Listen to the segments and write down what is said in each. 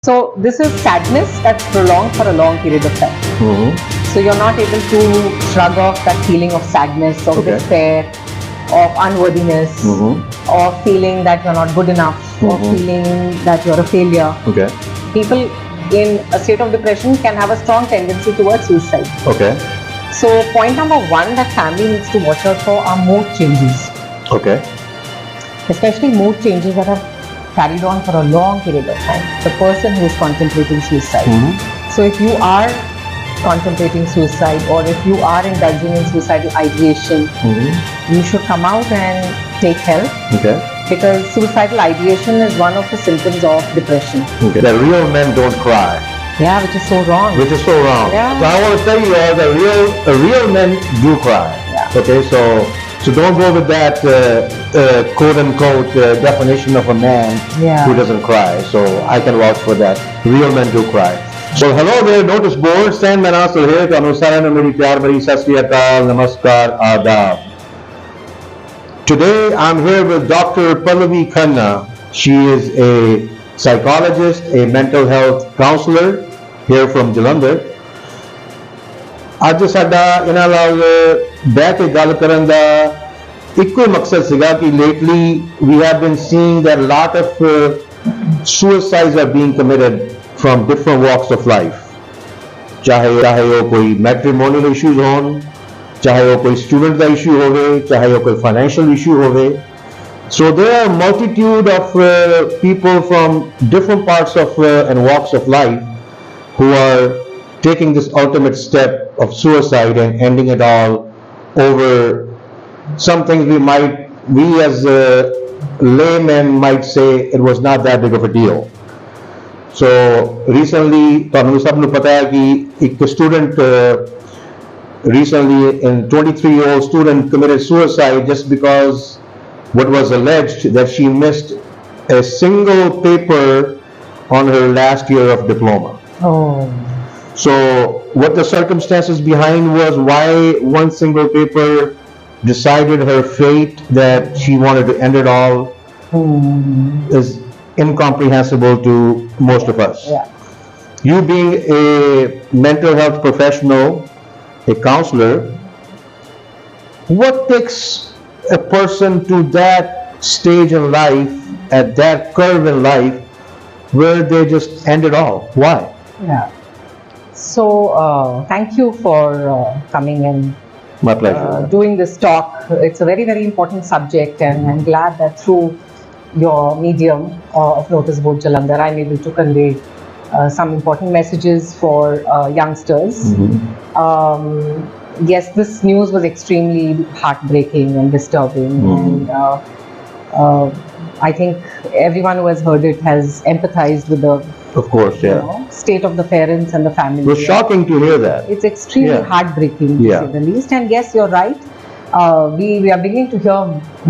So this is sadness that's prolonged for a long period of time. So you're not able to shrug off that feeling of sadness, of despair, of unworthiness, or feeling that you're not good enough, or feeling that you're a failure. People in a state of depression can have a strong tendency towards suicide. So point number one that family needs to watch out for are mood changes. Especially mood changes that have carried on for a long period of time. The person who is contemplating suicide. So if you are contemplating suicide, or if you are indulging in suicidal ideation, you should come out and take help. Because suicidal ideation is one of the symptoms of depression. That real men don't cry. Yeah, which is so wrong. Which is so wrong. Yeah. So I want to tell you all that real men do cry. So don't go with that quote unquote definition of a man who doesn't cry. So I can vouch for that. Real men do cry. So hello there, notice board. Stand man also here. 𝐂𝐀𝐋𝐿, 𝐕𝐴𝐺𝐵, 𝐁𝐈𝐿, 𝐷𝐸𝐿. Today I'm here with Dr. Pallavi Khanna. She is a psychologist, a mental health counselor here from Jalandhar. ਅੱਜ ਸਾਡਾ ਇਹਨਾਂ ਨਾਲ ਬਹਿ ਕੇ ਗੱਲ ਕਰਨ ਦਾ ਇੱਕੋ ਮਕਸਦ ਸੀਗਾ ਕਿ lately we have been seeing that a lot of suicides are being committed from different walks of life. ਚਾਹੇ ਉਹ ਕੋਈ matrimonial issues ਹੋਣ, ਚਾਹੇ ਉਹ ਕੋਈ student ਦਾ issue ਹੋਵੇ, ਚਾਹੇ ਉਹ ਕੋਈ financial issue ਹੋਵੇ. So there are a multitude of people from different parts of and walks of life who are taking this ultimate step of suicide and ending it all over some things we as laymen might say it was not that big of a deal. So recently, ਤੁਹਾਨੂੰ ਸਭ ਨੂੰ ਪਤਾ ਹੈ ਕਿ ਇੱਕ student recently, a 23-year-old student committed suicide just because what was alleged that she missed a single paper on her last year of diploma. So what the circumstances behind was why one single paper decided her fate, that she wanted to end it all, is incomprehensible to most of us. You being a mental health professional, a counselor, what takes a person to that stage in life, at that curve in life, where they just end it all? Why? So thank you for coming and My pleasure. doing this talk. It's a very, very important subject, and I'm glad that through your medium of Notice Board Jalandhar, I'm able to convey some important messages for youngsters. Yes, this news was extremely heartbreaking and disturbing, and I think everyone who has heard it has empathized with the state of the parents and the family. It was shocking to hear that. It's extremely heartbreaking, to say the least. And yes, you're right. We are beginning to hear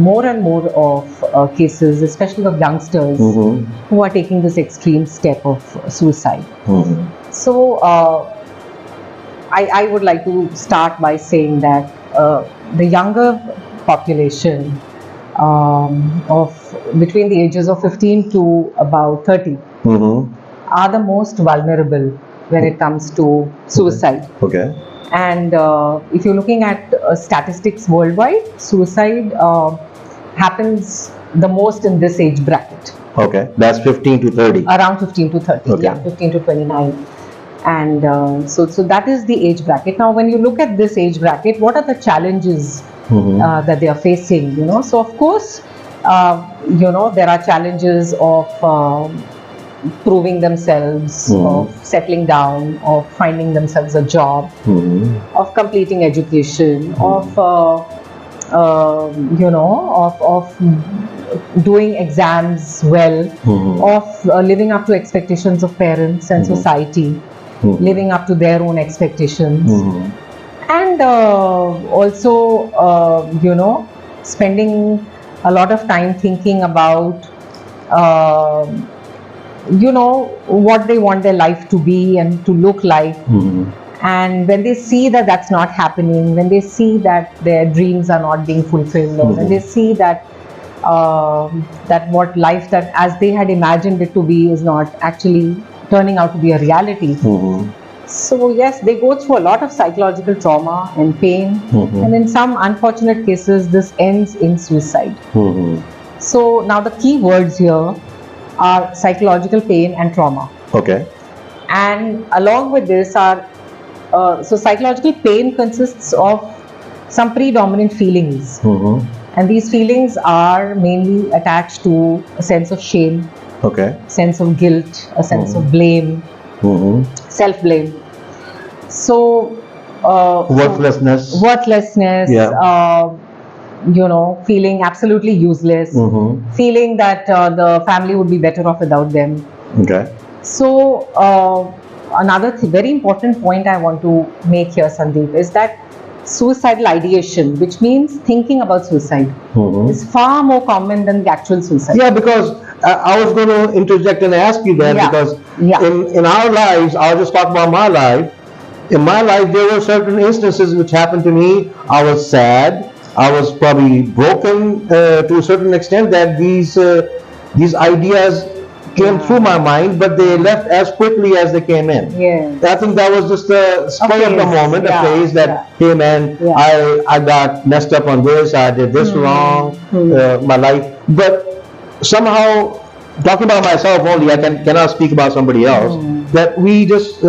more and more of cases, especially of youngsters who are taking this extreme step of suicide. So I would like to start by saying that the younger population of between the ages of 15 to about 30 are the most vulnerable when it comes to suicide. And if you're looking at statistics worldwide, suicide happens the most in this age bracket. That's 15 to 30. Around 15 to 30, 15 to 29. And so that is the age bracket. Now, when you look at this age bracket, what are the challenges that they are facing? So of course, there are challenges of proving themselves, of settling down, of finding themselves a job, of completing education, of doing exams well, of living up to expectations of parents and society, living up to their own expectations, and also spending a lot of time thinking about what they want their life to be and to look like. And when they see that that's not happening, when they see that their dreams are not being fulfilled, or when they see that that what life that as they had imagined it to be is not actually turning out to be a reality. So yes, they go through a lot of psychological trauma and pain, and in some unfortunate cases, this ends in suicide. So now the key words here are psychological pain and trauma. Okay. And along with this are, so psychological pain consists of some predominant feelings. And these feelings are mainly attached to a sense of shame, sense of guilt, a sense of blame, self-blame. So, worthlessness, feeling absolutely useless, feeling that the family would be better off without them. So, another very important point I want to make here, Sandeep, is that suicidal ideation, which means thinking about suicide, is far more common than the actual suicide. Yeah, because I was going to interject and ask you that, because in our lives, I'll just talk about my life. In my life, there were certain instances which happened to me. I was sad. I was probably broken to a certain extent that these ideas came through my mind, but they left as quickly as they came in. I think that was just a spur of the moment, a phase that, hey man, I got messed up on this, I did this wrong, my life. But somehow, talking about myself only, I cannot speak about somebody else, that we just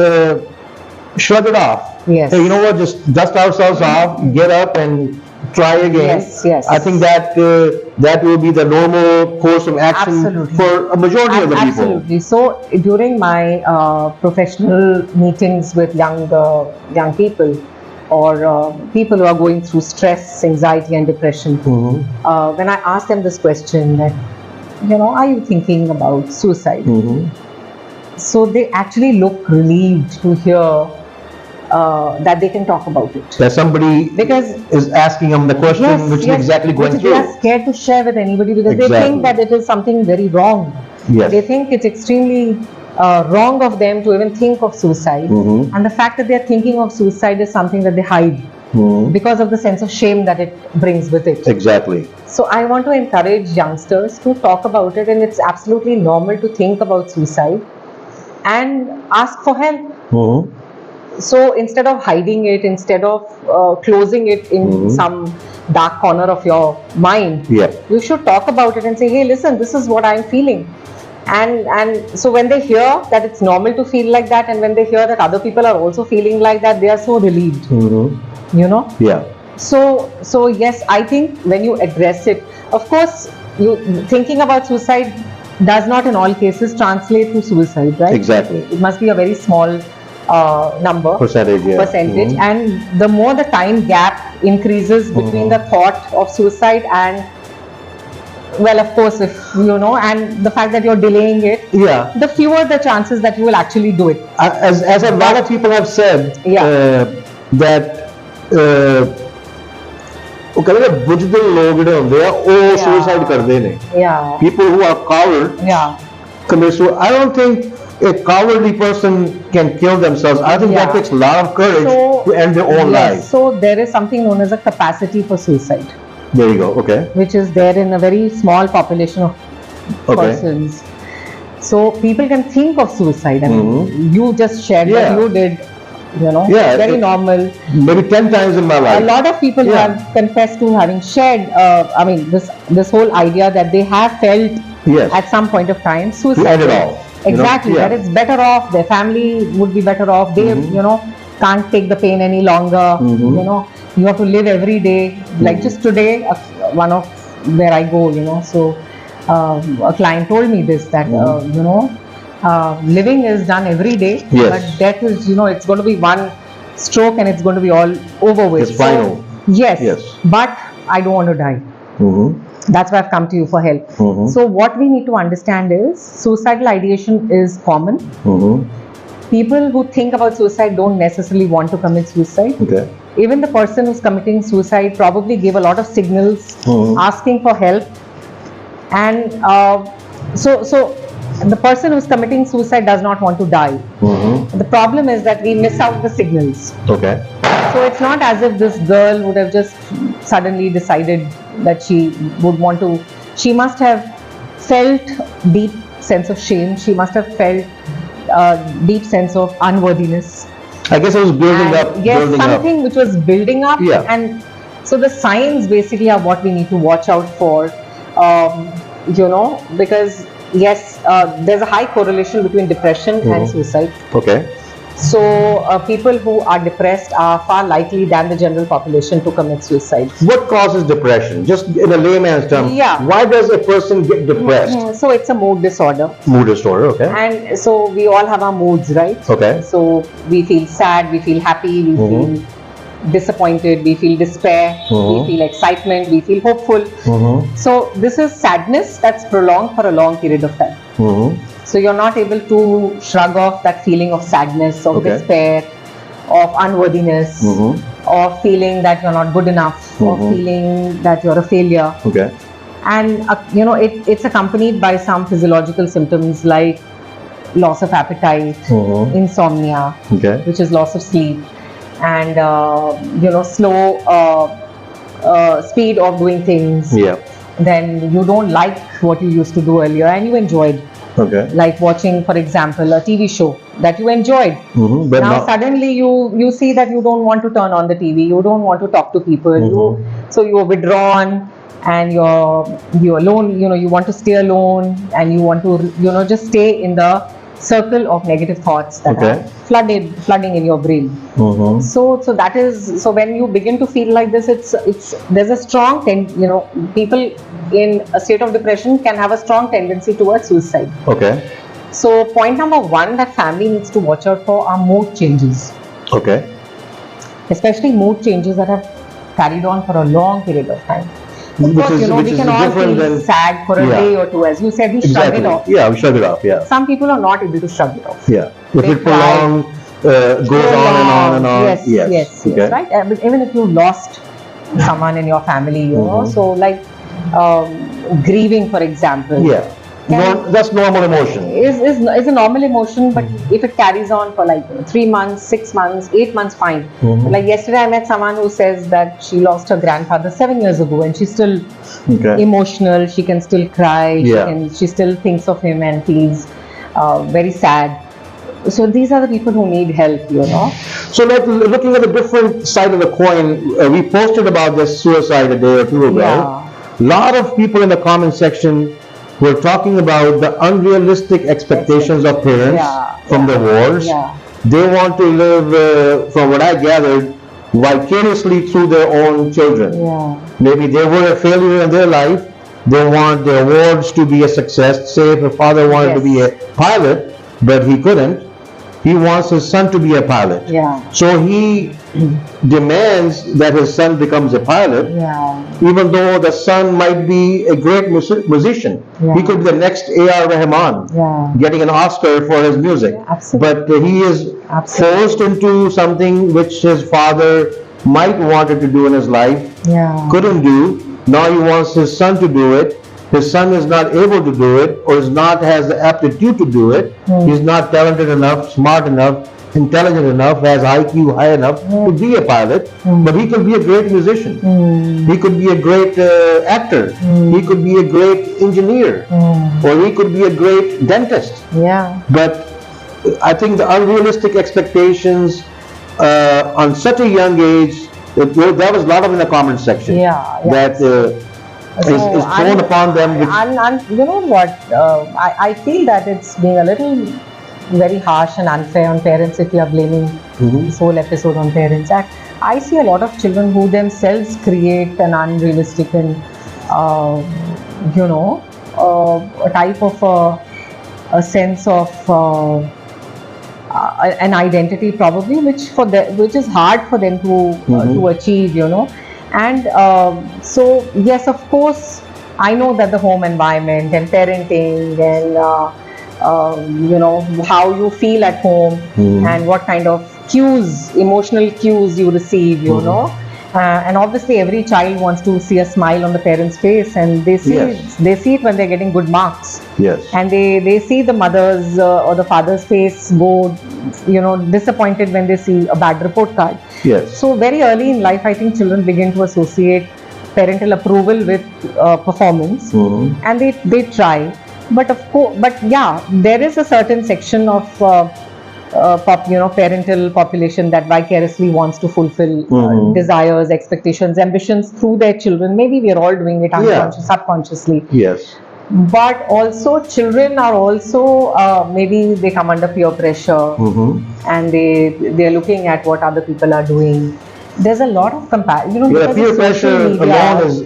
shrug it off. Hey, you know what, just dust ourselves off, get up and try again. I think that that will be the normal course of action for a majority of the people. Absolutely. So during my professional meetings with young people, or people who are going through stress, anxiety and depression, when I ask them this question that, are you thinking about suicide? So they actually look relieved to hear that they can talk about it. That somebody is asking them the question which is exactly going through. They are scared to share with anybody because they think that it is something very wrong. They think it's extremely wrong of them to even think of suicide. And the fact that they are thinking of suicide is something that they hide because of the sense of shame that it brings with it. So I want to encourage youngsters to talk about it, and it's absolutely normal to think about suicide and ask for help. So instead of hiding it, instead of closing it in some dark corner of your mind, you should talk about it and say, hey, listen, this is what I'm feeling. And so when they hear that it's normal to feel like that, and when they hear that other people are also feeling like that, they are so relieved. So yes, I think when you address it, of course, thinking about suicide does not in all cases translate to suicide, right? It must be a very small percentage, and the more the time gap increases between the thought of suicide and, well, of course, if and the fact that you're delaying it, the fewer the chances that you will actually do it. As a lot of people have said, that bujdil log ਜਿਹੜੇ ਹੁੰਦੇ ਆ ਉਹ suicide ਕਰਦੇ ਨੇ. People who are coward commit suicide. I don't think a cowardly person can kill themselves. I think that takes a lot of courage to end their own life. So there is something known as a capacity for suicide. There you go. Which is there in a very small population of persons. So people can think of suicide. I mean, you just shared that you did. Very normal. Maybe 10 times in my life. A lot of people have confessed to having shared, this whole idea that they have felt at some point of time suicide. To end it all. Exactly, that it's better off, their family would be better off, they, can't take the pain any longer, you have to live every day. Like just today, one of where I go, so a client told me this, that, living is done every day, but death is, it's going to be one stroke and it's going to be all over with. It's final. But I don't want to die. That's why I've come to you for help. So what we need to understand is suicidal ideation is common. People who think about suicide don't necessarily want to commit suicide. Even the person who's committing suicide probably gave a lot of signals asking for help. And so the person who's committing suicide does not want to die. The problem is that we miss out the signals. So it's not as if this girl would have just suddenly decided that she would want to. She must have felt deep sense of shame. She must have felt deep sense of unworthiness. I guess it was building up. Yes, building something up. which was building up. Yeah. And so the signs basically are what we need to watch out for, because yes, there's a high correlation between depression and suicide. Okay. So people who are depressed are far likely than the general population to commit suicide. What causes depression? Just in a layman's term, Yeah. why does a person get depressed? So it's a mood disorder. Mood disorder, okay. And so we all have our moods, right? Okay. So we feel sad, we feel happy, we feel disappointed, we feel despair, we feel excitement, we feel hopeful. So this is sadness that's prolonged for a long period of time. So you're not able to shrug off that feeling of sadness, of despair, of unworthiness, of feeling that you're not good enough, of feeling that you're a failure. Okay. And it's accompanied by some physiological symptoms like loss of appetite, insomnia, which is loss of sleep, and slow speed of doing things. Yeah. Then you don't like what you used to do earlier and you enjoyed. Okay. Like watching, for example, a TV show that you enjoyed. But now suddenly you see that you don't want to turn on the TV, you don't want to talk to people, so you're withdrawn and you're alone. You want to stay alone and you want to just stay in the circle of negative thoughts that are flooding in your brain. So that is, so when you begin to feel like this, there's a strong people in a state of depression can have a strong tendency towards suicide. Okay. So point number one that family needs to watch out for are mood changes. Okay. Especially mood changes that have carried on for a long period of time. Of Which course, is we can all feel sad for a day or two. As you said, we shrug it off. Yeah, we shrug it off, yeah. Some people are not able to shrug it off. Yeah. If They it prolongs, goes on and on and on. Yes, right? But even if you lost someone in your family, so like grieving, for example. Yeah. That's normal emotion. Is a normal emotion, but if it carries on for like 3 months, 6 months, 8 months, fine. Like yesterday I met someone who says that she lost her grandfather 7 years ago and she's still emotional, she can still cry, she still thinks of him and feels very sad. So these are the people who need help, So like looking at the different side of the coin, we posted about this suicide a day or two ago. Yeah. A lot of people in the comment section were talking about the unrealistic expectations of parents from the wars. Yeah. They want to live, from what I gathered, vicariously through their own children. Yeah. Maybe they were a failure in their life. They want their awards to be a success. Say if a father wanted to be a pilot, but he couldn't, he wants his son to be a pilot. Yeah. So he demands that his son becomes a pilot, even though the son might be a great musician. He could be the next A.R. Rahman, getting an Oscar for his music. But he is forced into something which his father might wanted to do in his life, couldn't do. Now he wants his son to do it. His son is not able to do it, or has the aptitude to do it. He's not talented enough, smart enough, intelligent enough, has IQ high enough to be a pilot, but he could be a great musician. He could be a great actor. He could be a great engineer, or he could be a great dentist. But I think the unrealistic expectations on such a young age, there was a lot of in the comment section that is thrown upon them. And you know what? I feel that it's being a little very harsh and unfair on parents if you are blaming this whole episode on parents. I see a lot of children who themselves create an unrealistic and a type of a sense of an identity probably which is hard for them to achieve, and so yes, of course I know that the home environment and parenting and how you feel at home and what kind of emotional cues you receive, and obviously every child wants to see a smile on the parent's face, and they see it when they're getting good marks. And they see the mother's or the father's face go, disappointed when they see a bad report card. So very early in life, I think children begin to associate parental approval with performance, and they try. But of course, but yeah, there is a certain section of parental population that vicariously wants to fulfill desires, expectations, ambitions through their children. Maybe we are all doing it subconsciously. Yes. But also children are also maybe they come under peer pressure and they're looking at what other people are doing. There's a lot of comparison. Peer pressure alone is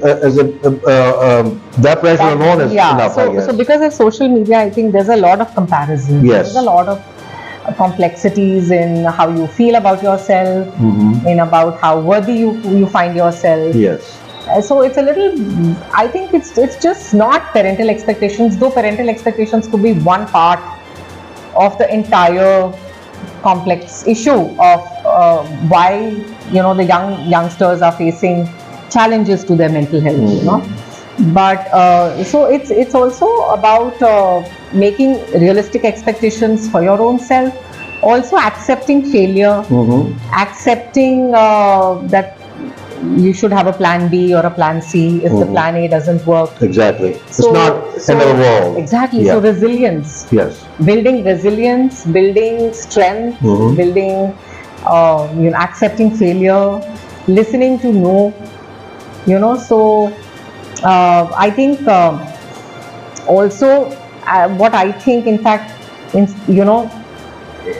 that pressure alone is enough. So because of social media, I think there's a lot of comparison. Yes. There's a lot of complexities in how you feel about yourself, in about how worthy you find yourself. Yes. So it's a little, I think it's just not parental expectations, though parental expectations could be one part of the entire complex issue of why the youngsters are facing challenges to their mental health. But so it's also about making realistic expectations for your own self, also accepting failure, accepting that you should have a plan B or a plan C if the plan A doesn't work. Exactly. It's not end of the world. Exactly. So resilience. Yes. Building resilience, building strength, building accepting failure, listening to no. So I think also what I think, in fact,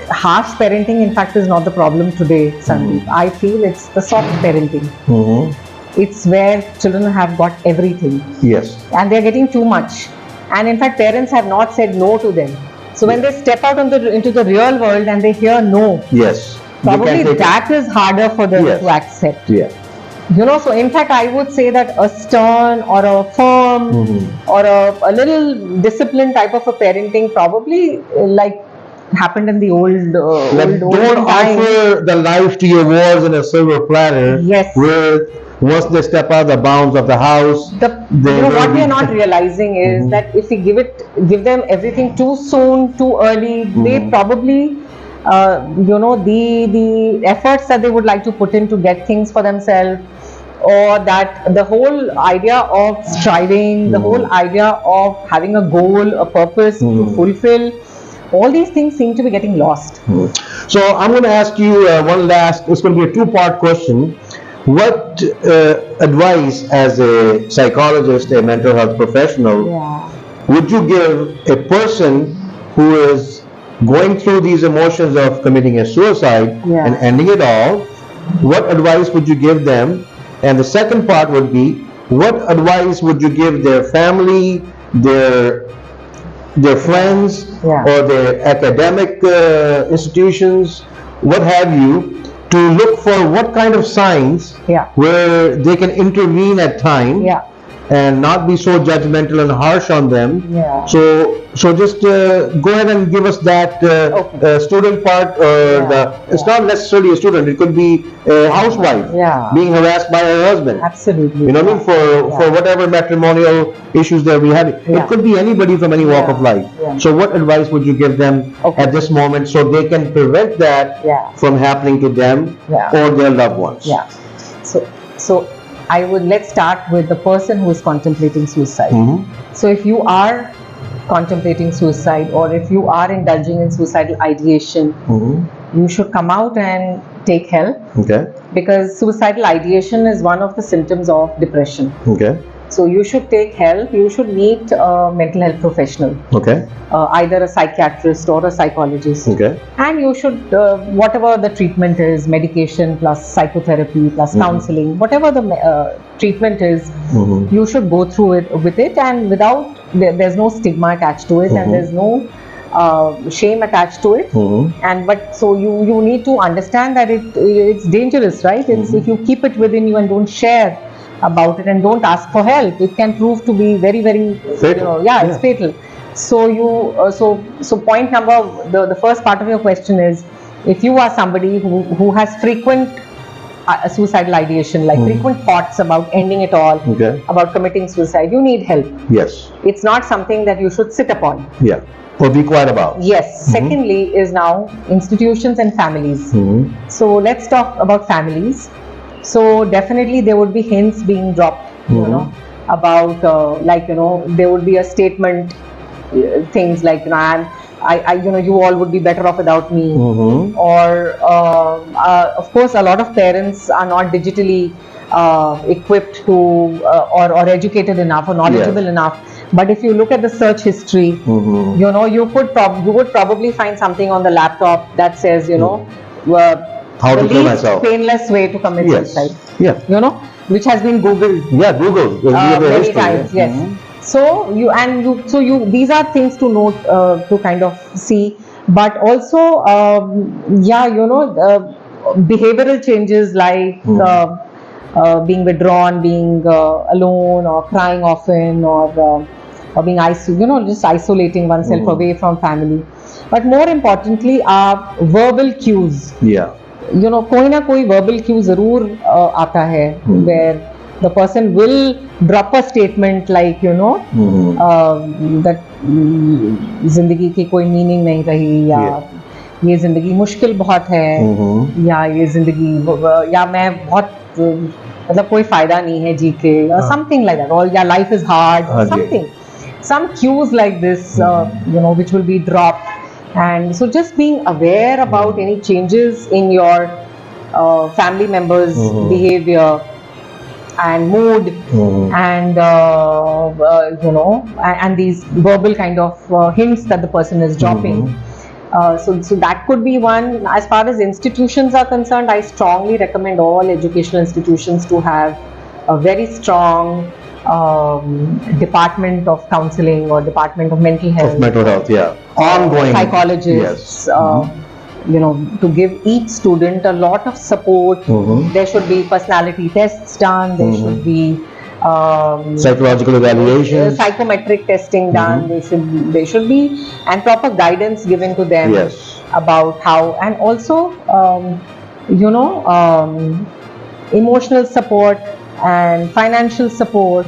harsh parenting, in fact, is not the problem today, Sandeep. I feel it's the soft parenting. It's where children have got everything. Yes. And they're getting too much. And in fact, parents have not said no to them. So when they step out into the real world and they hear no, yes, probably that is harder for them to accept. Yeah. So in fact, I would say that a stern or a firm or a little disciplined type of a parenting probably happened in the old don't offer the life to your walls in a silver platter. Yes. Where once they step out the bounds of the house, what we are not realizing is that if we give them everything too soon, too early, they probably the efforts that they would like to put in to get things for themselves, or that the whole idea of striving, the whole idea of having a goal, a purpose to fulfill, all these things seem to be getting lost. So I'm going to ask you one last, it's going to be a two-part question. What advice as a psychologist, a mental health professional, would you give a person who is going through these emotions of committing a suicide and ending it all? What advice would you give them? And the second part would be, what advice would you give their family, their friends, or their academic institutions, what have you, to look for what kind of signs where they can intervene at time and not be so judgmental and harsh on them. So just go ahead and give us that student part, or it's not necessarily a student, it could be a housewife being harassed by her husband. Absolutely. You know what I mean? For whatever matrimonial issues that we have. It could be anybody from any walk of life. So what advice would you give them at this moment so they can prevent that from happening to them or their loved ones? So let's start with the person who is contemplating suicide. So if you are contemplating suicide, or if you are indulging in suicidal ideation, you should come out and take help. Because suicidal ideation is one of the symptoms of depression. So you should take help. You should meet a mental health professional, either a psychiatrist or a psychologist. And you should, whatever the treatment is, medication plus psychotherapy plus counseling, whatever the treatment is, you should go through it with it, and without there's no stigma attached to it, and there's no shame attached to it. But so you need to understand that it's dangerous, right? It's if you keep it within you and don't share about it and don't ask for help, it can prove to be very, very fatal. It's fatal. So so point number, the first part of your question is, if you are somebody who has frequent suicidal ideation, like frequent thoughts about ending it all, about committing suicide, you need help. Yes. It's not something that you should sit upon. Or be quiet about. Yes. Secondly is now institutions and families. So let's talk about families. So definitely there would be hints being dropped, about there would be a statement things like, you all would be better off without me, or of course a lot of parents are not digitally equipped to or educated enough or knowledgeable enough. But if you look at the search history, you would probably find something on the laptop that says, how the to kill least myself. painless way to commit suicide. Yeah. Which has been Googled. Yeah, Google. Many times. Yes. So these are things to note, to kind of see, but also behavioral changes like being withdrawn, being alone, or crying often, or being just isolating oneself away from family. But more importantly are verbal cues. Yeah. कोई ना कोई verbal cue जरूर आता है, where the person will drop a statement like, that जिंदगी की कोई meaning नहीं रही, या ये जिंदगी मुश्किल बहुत है, या ये जिंदगी, या मैं बहुत मतलब कोई फायदा नहीं है जी के, something like that, or या life is hard, some cues like this, which will be dropped. And so just being aware about any changes in your family members' behavior and mood, and and these verbal kind of hints that the person is dropping. So that could be one. As far as institutions are concerned, I strongly recommend all educational institutions to have a very strong department of counseling or department of mental health. Ongoing psychologists. To give each student a lot of support. There should be personality tests done. There should be psychological evaluation, psychometric testing done. There should be and proper guidance given to them about how, and also emotional support and financial support.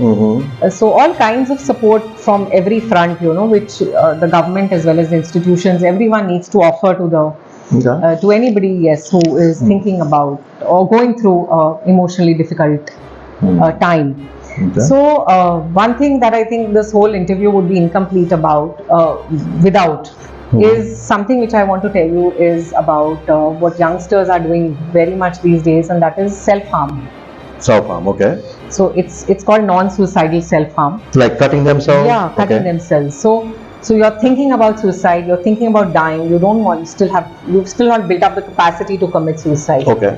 So all kinds of support from every front, which the government as well as the institutions, everyone needs to offer to the to anybody who is thinking about or going through emotionally difficult time. So one thing that I think this whole interview would be incomplete without is something which I want to tell you is about what youngsters are doing very much these days, and that is self-harm. Self-harm, okay. So it's called non-suicidal self-harm. Like cutting themselves? Yeah, cutting themselves. So you're thinking about suicide, you're thinking about dying, you've still not built up the capacity to commit suicide. Okay.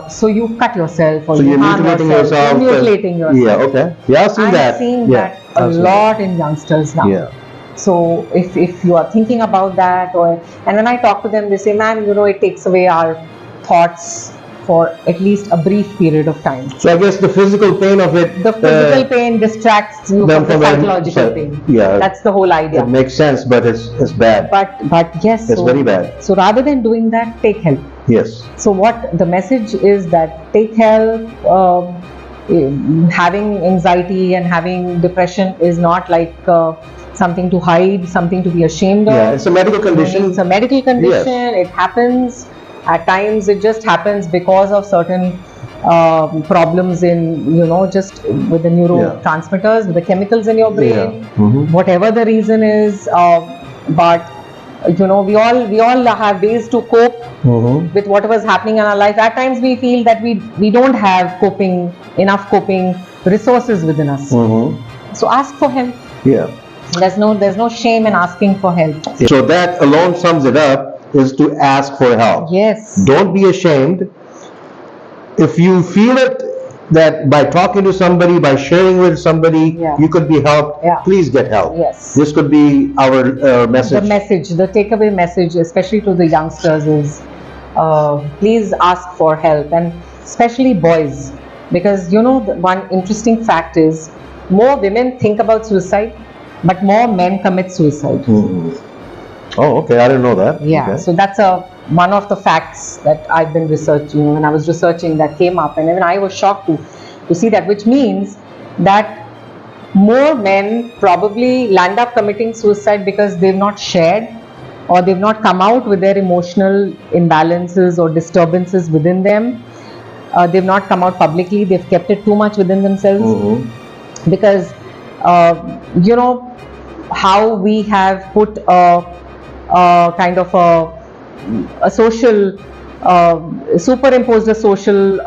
So you cut yourself, or so you harm yourself. You're mutilating yourself. Yeah, okay. Yeah, I've seen that. I've seen that a lot in youngsters now. Yeah. So if you are thinking about that, and when I talk to them, they say, "Man, it takes away our thoughts for at least a brief period of time." So I guess the physical pain of it, the physical pain distracts you from the psychological pain. Yeah, that's the whole idea. It makes sense, but it's bad. But yes, it's very bad. So rather than doing that, take help. Yes. So what the message is that take help. Having anxiety and having depression is not like something to hide, something to be ashamed of. Yeah, it's a medical condition. It's a medical condition. Yes. It happens. At times it just happens because of certain problems in, just with the neurotransmitters, with the chemicals in your brain, whatever the reason is. But we all have ways to cope with whatever is happening in our life. At times we feel that we don't have enough coping resources within us. So ask for help. Yeah. There's no shame in asking for help. So that alone sums it up, is to ask for help. Yes. Don't be ashamed. If you feel it that by talking to somebody, by sharing with somebody, you could be helped, please get help. Yes. This could be our message. The takeaway message, especially to the youngsters, is please ask for help, and especially boys, because one interesting fact is more women think about suicide, but more men commit suicide. Oh, okay. I didn't know that. Yeah. Okay. So that's one of the facts that I've been researching. When I was researching, that came up, and even I was shocked to see that, which means that more men probably land up committing suicide because they've not shared, or they've not come out with their emotional imbalances or disturbances within them. They've not come out publicly. They've kept it too much within themselves. Because how we have put a kind of a social, superimposed a social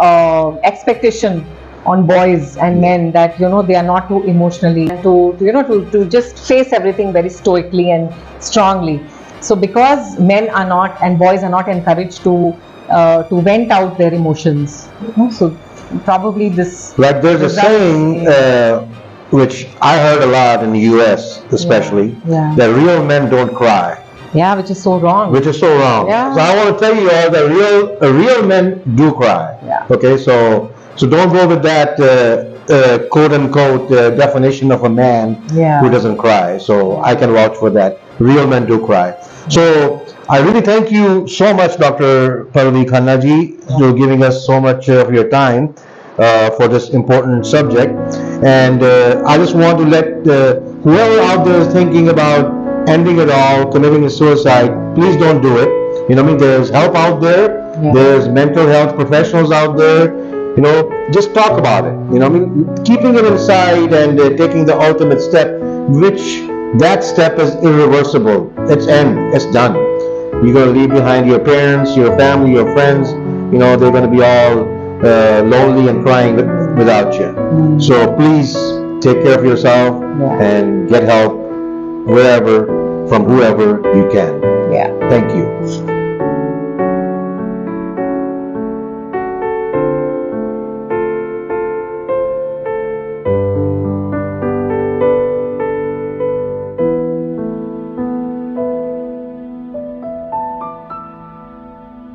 expectation on boys and men that they are not too emotionally to just face everything very stoically and strongly. So because men are not and boys are not encouraged to vent out their emotions, so probably this. Like there's a saying which I heard a lot in the US especially, that real men don't cry. Yeah, which is so wrong. Which is so wrong. Yeah. So I want to tell you all that real men do cry. Yeah. Okay, so don't go with that quote unquote definition of a man who doesn't cry. So I can vouch for that. Real men do cry. So I really thank you so much, Dr. Pallavi Khanna ji, for giving us so much of your time for this important subject. And I just want to let whoever out there is thinking about ending it all, committing a suicide, please don't do it. You know what I mean? There's help out there. There's mental health professionals out there. Just talk about it. You know what I mean? Keeping it inside and taking the ultimate step, which that step is irreversible. It's done. You're going to leave behind your parents, your family, your friends. They're going to be all lonely and crying without you. So please take care of yourself and get help wherever, from whoever you can. Yeah. Thank you.